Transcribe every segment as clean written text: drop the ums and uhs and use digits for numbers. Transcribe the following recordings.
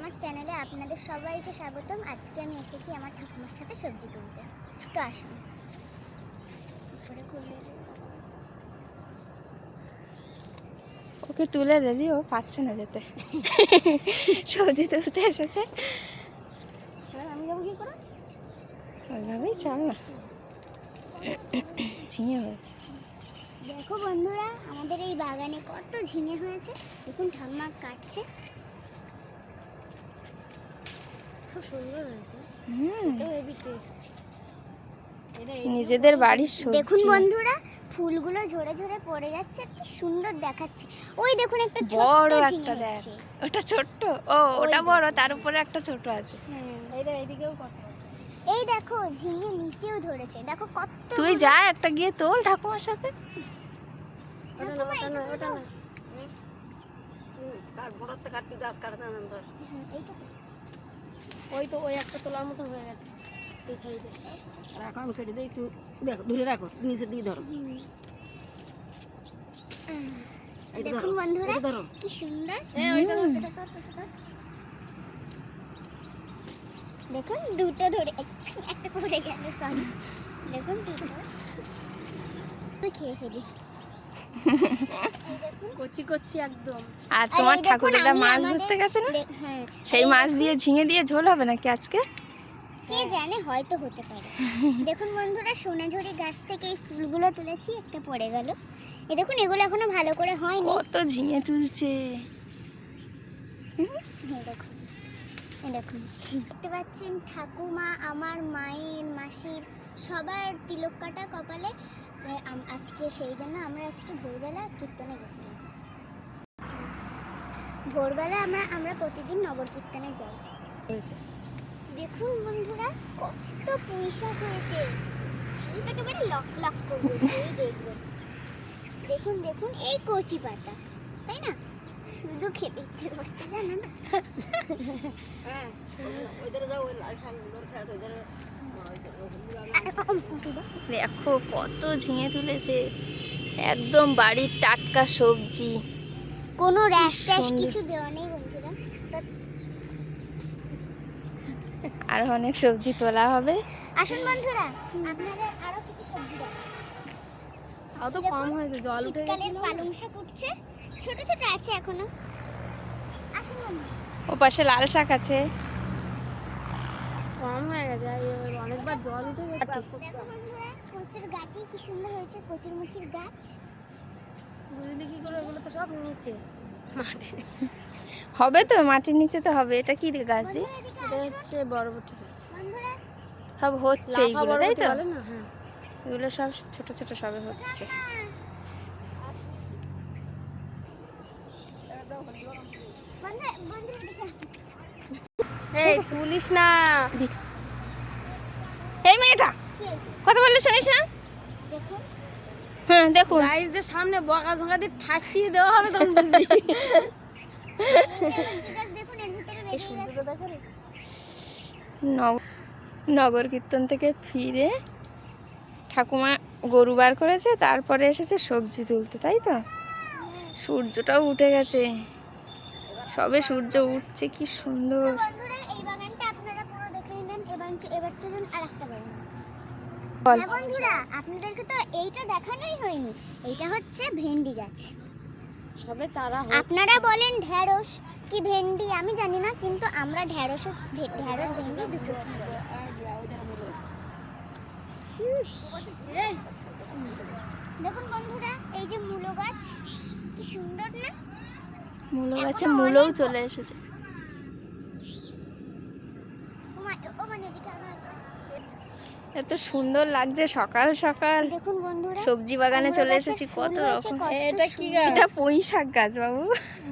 আমার চ্যানেলে আপনাদের সবাইকে স্বাগতম। আজকে আমি এসেছি আমার ঠাকুমার সাথে সবজি তুলতে। তো আসুন। ওকে তুলে দিদি, ও পাচ্ছে না যেতে। সবজি তুলতে এসেছে। আমি যাবো কি করে? ওইভাবেই চল না। ঝিঙে হয়েছে। দেখো বন্ধুরা, আমাদের এই বাগানে কত ঝিঙে হয়েছে। দেখুন ঠাম্মা কাটছে, খুব সুন্দর হয়েছে। Heavy taste. নিজেদের বাড়ির সবজি। দেখুন বন্ধুরা, ফুলগুলো ঝরে ঝরে পড়ে যাচ্ছে, কি সুন্দর দেখাচ্ছে। ওই দেখুন একটা বড় ছোট্ট একটা ঝিঙে দেখ, হচ্ছে। ওটা ছোট্ট। ও ওটা বড়, তার উপরে একটা ছোট আছে। এইদিকেও কত। এই দেখো ঝিঙে নিচেও ধরেছে, দেখো কত। তুই যা একটা গিয়ে তোল ঠাকুমার সাথে। ওই তো ওই একটা তোলার মতো হয়ে গেছে এই সাইডে। রাখো, আমি কেটে দিই, একটু দেখো, ধরে রাখো, নিচে দিয়ে ধরো। দেখুন বন্ধুরা কি সুন্দর। দেখুন দুটো ধরে, একটা পড়ে গেল, সরি। দেখুন দুটো খেয়ে ফেলি। কচি কচি একদম। আর তোমার ঠাকুরেরা মাছ ধরতে গেছে না, হ্যাঁ, সেই মাছ দিয়ে ঝিঙে দিয়ে ঝোল হবে নাকি আজকে? কে জানে, হয়তো হতে পারে। দেখুন বন্ধুরা, সোনাঝুরি গাছ থেকে এই ফুলগুলো তুলেছি, একটা পড়ে গেল। এই দেখুন, এগুলো এখনো ভালো করে হয়নি। কত ঝিঙে তুলছে। হ্যাঁ দেখুন, এই দেখুন, দেখতে পাচ্ছেন ঠাকুমা, আমার মায়ের, মাসির সবার তিলক কাটা কপালে। আজকে সেই জন্য আমরা আজকে ভোরবেলা কীর্তনে গেছিলাম। ভোরবেলা আমরা প্রতিদিন নগর কীর্তনে যাই। দেখুন বন্ধুরা, কত পুঁইশাক হয়েছে। ঝিল একেবারে লক লক করবে, যেই দেখবেন। দেখুন দেখুন, এই কচি পাতা, তাই না? শুধু খেতে ইচ্ছে করছে, জানো না? হ্যাঁ, ওইধারে যাও, ওই লাল শাকগুলোর খেত, ওইধারে। দেখো কত ঝিঙে তুলেছে, একদম বাড়ির টাটকা সবজি, কোনো র‍্যাশ ট্যাশ সুন্দর। কিছু দেওয়া নেই বন্ধুরা। আর অনেক সবজি তোলা হবে। আসুন বন্ধুরা, আপনাদের আরো কিছু সবজি দেখাই। অত কম হয়েছে, জল উঠে শীতকালের গেছিল। পালং শাক উঠছে, ছোট ছোট আছে এখনো। আসুন বন্ধুরা। ও পাশে লাল শাক আছে। কম হয়ে গেছে, অনেকবার জল উঠে গেছে। দেখো বন্ধুরা, কচুর গাটি কি সুন্দর হয়েছে, কচুর মুখির গাছ। বুঝলি কি করে? এগুলো তো সব নিচে মাঠে। হবে তো, মাটির নিচে তো হবে। এটা কি গাছ দিয়ে? বন্ধুরা এদিকে এটা আসুন। হচ্ছে বরবটি গাছ। বন্ধুরা সব হচ্ছে লাফা এইগুলো, তাই বরবটি তো? বলে না? হ্যাঁ। এগুলো সব ছোট ছোট সবে হচ্ছে। বন্ধুরা এদিকে আসুন। এই তুলিস না। এই মেয়েটা কি হয়েছে? কথা বললে শুনিস না? দেখুন হ্যাঁ দেখুন, গাইসদের সামনে বকা ঝকা দিয়ে ঠাকিয়ে দেওয়া হবে, তখন বুঝবি। এই যে লুচি গাছ দেখুন, এর ভিতরে বেরিয়ে গেছে। নগর কীর্তন থেকে ফিরে ঠাকুমা গরু বার করেছে, তারপরে এসেছে সবজি তুলতে, তাই তো? সূর্যটাও উঠে গেছে, সবে সূর্য উঠছে, কি সুন্দর। তো বন্ধুরা, এই বাগানটা আপনারা পুরো দেখে নিলেন। এবার চলুন আরেকটা বাগান। বল। হ্যাঁ বন্ধুরা, আপনাদেরকে তো এইটা দেখানোই হয়নি। এইটা হচ্ছে ভেন্ডি গাছ। সবে চারা আপনারা বলেন ঢেঁড়স কি ভেন্ডি, আমি জানি না, কিন্তু আমরা ঢেঁড়স ভেন্ডি দুটো খাই। দেখুন বন্ধুরা, এই যে মূলো গাছ, কি সুন্দর না? মূলো গাছে এখনো মূলোও অনেক চলে এসেছে। ও মানে এদিকে আনো। এত সুন্দর লাগছে সকাল সকাল। দেখুন বন্ধুরা, সবজি বাগানে কুমড়ো চলে গাছে এসেছি, ফুল কত হয়েছে, রকম। কত এটা কি সুন্দর। গাছ? এটা পুঁই শাক গাছ বাবু।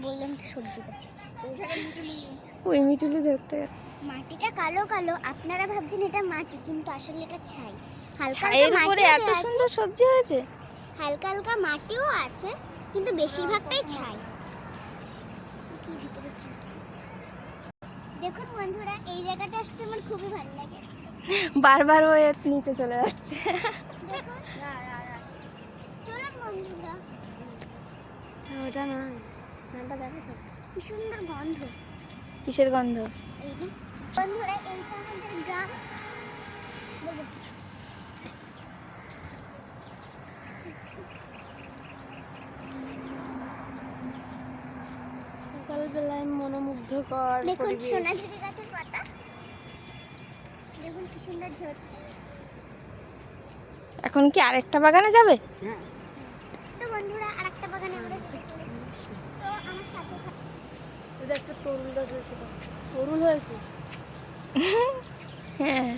বললাম তো সবজি গাছ। পুঁই মিটুলি ধরতে গেছে। মাটিটা কালো কালো, আপনারা ভাবছেন এটা মাটি, কিন্তু আসলে এটা ছাই। হালকা ছায়ের হালকা উপরে মাটিও এত দেওয়া আছে, সুন্দর সবজি হয়েছে। হালকা হালকা মাটিও আছে, কিন্তু বেশিরভাগটাই ছাই। দেখুন বন্ধুরা, এই জায়গাটা আসতে আমার খুবই ভালো লাগে। বারবার ও এর নিচে চলে যাচ্ছে। দেখুন, চলুন বন্ধুরা, ওটা নয়, এটা দেখো তো। কি সুন্দর গন্ধ। কিসের গন্ধ? এই যে বন্ধুরা এইটা আমাদের গ্রাম। সকালবেলায় মনোমুগ্ধকর দেখুন পরিবেশ। সোনাঝুরি গাছের পাতা, দেখুন কি সুন্দর ঝরছে। এখন কি আরেকটা বাগানে যাবে? হ্যাঁ তো বন্ধুরা আরেকটা বাগানে আমরা ঢুকে চলেছি। তো আমার সাথে থাকুন। এটা একটা তরুল গাছ হয়েছে, তরুল হয়েছে। হ্যাঁ